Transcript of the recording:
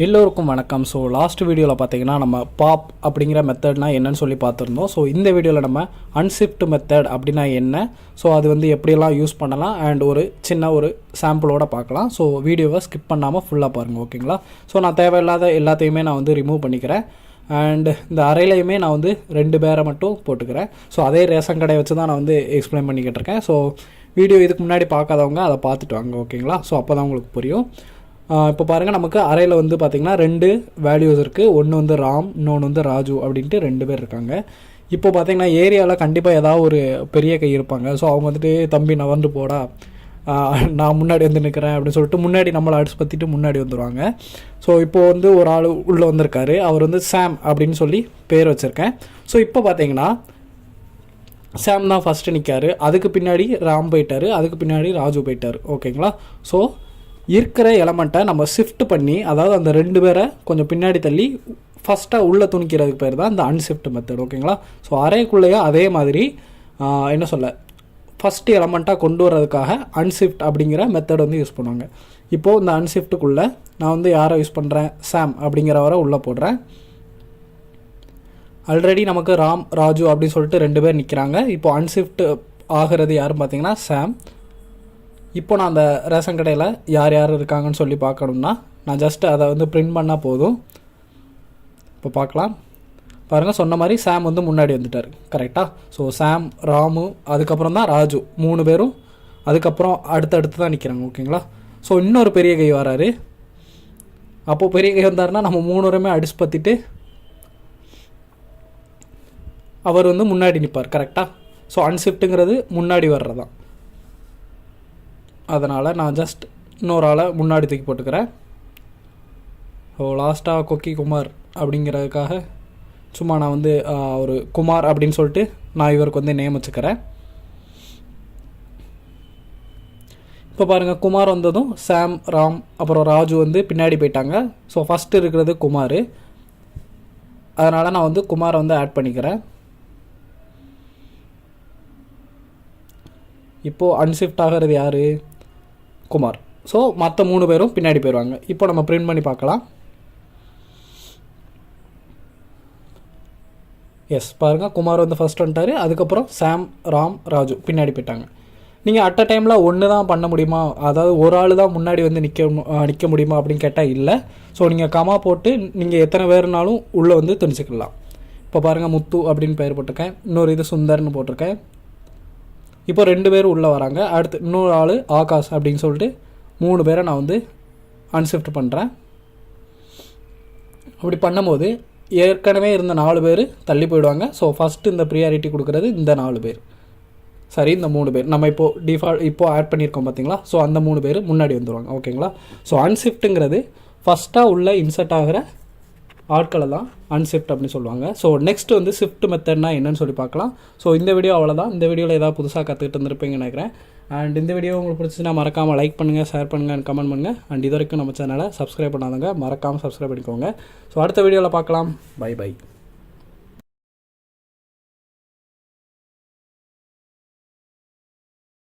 எல்லோருக்கும் வணக்கம். So last வீடியோவில் பார்த்தீங்கன்னா நம்ம பாப் அப்படிங்கிற மெத்தட்னா என்னன்னு சொல்லி பார்த்துருந்தோம். ஸோ இந்த வீடியோவில் நம்ம அன்ஷிஃப்ட் மெத்தட் அப்படின்னா என்ன, ஸோ அது வந்து எப்படியெல்லாம் யூஸ் பண்ணலாம் அண்ட் ஒரு சின்ன ஒரு சாம்பிளோட பார்க்கலாம். ஸோ வீடியோவை ஸ்கிப் பண்ணாமல் ஃபுல்லாக பாருங்கள், ஓகேங்களா? ஸோ நான் தேவையில்லாத எல்லாத்தையுமே நான் வந்து ரிமூவ் பண்ணிக்கிறேன். அண்ட் இந்த அறையிலையுமே நான் வந்து 2 பேரை மட்டும் போட்டுக்கிறேன். ஸோ அதே ரேஷன் கடையை வச்சு தான் நான் வந்து எக்ஸ்பிளைன் பண்ணிக்கிட்டு இருக்கேன். ஸோ வீடியோ இதுக்கு முன்னாடி பார்க்காதவங்க அதை பார்த்துட்டு வாங்க, ஓகேங்களா? ஸோ அப்போ தான் உங்களுக்கு புரியும். இப்போ பாருங்கள், நமக்கு அறையில் வந்து பார்த்திங்கன்னா 2 வேல்யூஸ் இருக்குது. ஒன்று வந்து ராம், இன்னொன்று வந்து ராஜு அப்படின்ட்டு 2 பேர் இருக்காங்க. இப்போ பார்த்திங்கன்னா ஏரியாவில் கண்டிப்பாக ஏதாவது ஒரு பெரிய கை இருப்பாங்க. ஸோ அவங்க வந்துட்டு தம்பி நவர்ந்து போடா, நான் முன்னாடி வந்து நிற்கிறேன் அப்படின்னு சொல்லிட்டு முன்னாடி நம்மளை அடிச்சு பற்றிட்டு முன்னாடி வந்துடுவாங்க. ஸோ இப்போது வந்து ஒரு ஆள் உள்ளே வந்திருக்காரு. அவர் வந்து சாம் அப்படின்னு சொல்லி பேர் வச்சுருக்கேன். ஸோ இப்போ பார்த்தீங்கன்னா சாம் தான் ஃபஸ்ட்டு நிற்காரு. அதுக்கு பின்னாடி ராம் போயிட்டார், அதுக்கு பின்னாடி ராஜு போயிட்டார், ஓகேங்களா? ஸோ இருக்கிற எலமெண்ட்டை நம்ம ஷிஃப்ட் பண்ணி, அதாவது அந்த 2 பேரை கொஞ்சம் பின்னாடி தள்ளி ஃபஸ்ட்டாக உள்ளே துணிக்கிறதுக்கு பேர் தான் இந்த அன்ஷிஃப்ட் மெத்தட், ஓகேங்களா? ஸோ அறைக்குள்ளேயே அதே மாதிரி என்ன சொல்ல, ஃபஸ்ட்டு எலமெண்ட்டாக கொண்டு வர்றதுக்காக அன்ஷிஃப்ட் அப்படிங்கிற மெத்தட் வந்து யூஸ் பண்ணுவாங்க. இப்போது இந்த அன்ஷிஃப்ட்டுக்குள்ளே நான் வந்து யாரை யூஸ் பண்ணுறேன், சாம் அப்படிங்கிறவரை உள்ளே போடுறேன். ஆல்ரெடி நமக்கு ராம், ராஜு அப்படின்னு சொல்லிட்டு 2 பேர் நிற்கிறாங்க. இப்போது அன்ஷிஃப்ட் ஆகிறது யாருன்னு பார்த்தீங்கன்னா சாம். இப்போ நான் அந்த ரேஷன் கடையில் யார் யார் இருக்காங்கன்னு சொல்லி பார்க்கணுன்னா நான் ஜஸ்ட்டு அதை வந்து பிரிண்ட் பண்ணால் போதும். இப்போ பார்க்கலாம் பாருங்கள், சொன்ன மாதிரி சாம் வந்து முன்னாடி வந்துட்டார், கரெக்டாக? ஸோ சாம், ராமு, அதுக்கப்புறம் தான் ராஜு, 3 பேரும் அதுக்கப்புறம் அடுத்தடுத்து தான் நிற்கிறாங்க, ஓகேங்களா? ஸோ இன்னொரு பெரிய கை வராரு. அப்போது பெரிய கை வந்தாருன்னா நம்ம 3 பேருமே அடிச்சு பற்றிட்டு அவர் வந்து முன்னாடி நிற்பார், கரெக்டாக? ஸோ அன்ஷிஃப்ட்டுங்கிறது முன்னாடி வர்றதான். அதனால் நான் ஜஸ்ட் இன்னொரு ஆளை முன்னாடி தூக்கி போட்டுக்கிறேன். ஸோ லாஸ்ட்டாக கொக்கி குமார் அப்படிங்கிறதுக்காக சும்மா நான் வந்து ஒரு குமார் அப்படின்னு சொல்லிட்டு நான் இவருக்கு வந்து நேம் வச்சுக்கிறேன். இப்போ பாருங்கள், குமார் வந்ததும் சாம், ராம், அப்புறம் ராஜு வந்து பின்னாடி போயிட்டாங்க. ஸோ ஃபஸ்ட்டு இருக்கிறது குமார். அதனால் நான் வந்து குமாரை வந்து ஆட் பண்ணிக்கிறேன். இப்போது அன்ஷிஃப்ட் ஆகிறது யார்? குமார். ஸோ மற்ற 3 பேரும் பின்னாடி போயிடுவாங்க. இப்போ நம்ம பிரிண்ட் பண்ணி பார்க்கலாம். எஸ், பாருங்கள், குமார் வந்து ஃபஸ்ட் வந்துட்டார். அதுக்கப்புறம் சாம், ராம், ராஜு பின்னாடி போயிட்டாங்க. நீங்கள் அட் அ டைமில் ஒன்று தான் பண்ண முடியுமா, அதாவது ஒரு ஆள் தான் முன்னாடி வந்து நிற்க முடியுமா அப்படின்னு கேட்டால் இல்லை. ஸோ நீங்கள் கமா போட்டு நீங்கள் எத்தனை பேருனாலும் உள்ளே வந்து தெரிஞ்சுக்கலாம். இப்போ பாருங்கள், முத்து அப்படின்னு பெயர் போட்டிருக்கேன். இன்னொரு இது சுந்தர்னு போட்டிருக்கேன். இப்போ 2 பேர் உள்ளே வராங்க. அடுத்து இன்னொரு ஆள் ஆகாஷ் அப்படின்னு சொல்லிட்டு 3 பேரை நான் வந்து அன்ஷிஃப்ட் பண்ணுறேன். அப்படி பண்ணும்போது ஏற்கனவே இருந்த 4 பேர் தள்ளி போயிடுவாங்க. ஸோ ஃபஸ்ட்டு இந்த ப்ரியாரிட்டி கொடுக்குறது இந்த 4 பேர், சரி, இந்த 3 பேர் நம்ம இப்போது ஆட் பண்ணியிருக்கோம் பார்த்தீங்களா? ஸோ அந்த 3 பேர் முன்னாடி வந்துடுவாங்க, ஓகேங்களா? ஸோ அன்ஷிஃப்ட்டுங்கிறது ஃபஸ்ட்டாக உள்ள இன்சர்ட் ஆகிற ஆட்களை தான் அன்ஷிஃப்ட் அப்படின்னு சொல்லுவாங்க. ஸோ நெக்ஸ்ட் வந்து ஷிஃப்ட் மெத்தட்னா என்னன்னு சொல்லி பார்க்கலாம். ஸோ இந்த வீடியோ அவ்வளோதான். இந்த வீடியோவில் ஏதாவது புதுசாக கற்றுக்கிட்டு இருந்திருப்பீங்கன்னு நினைக்கிறேன். அண்ட் இந்த வீடியோ உங்களுக்கு பிடிச்சின்னா மறக்காமல் லைக் பண்ணுங்கள், ஷேர் பண்ணுங்கள் அண்ட் கமெண்ட் பண்ணுங்கள். அண்ட் இது வரைக்கும் நம்ம சேனலை சப்ஸ்கிரைப் பண்ணாதவங்க மறக்காமல் சப்ஸ்கிரைப் பண்ணிக்கோங்க. ஸோ அடுத்த வீடியோவில் பார்க்கலாம். Bye by.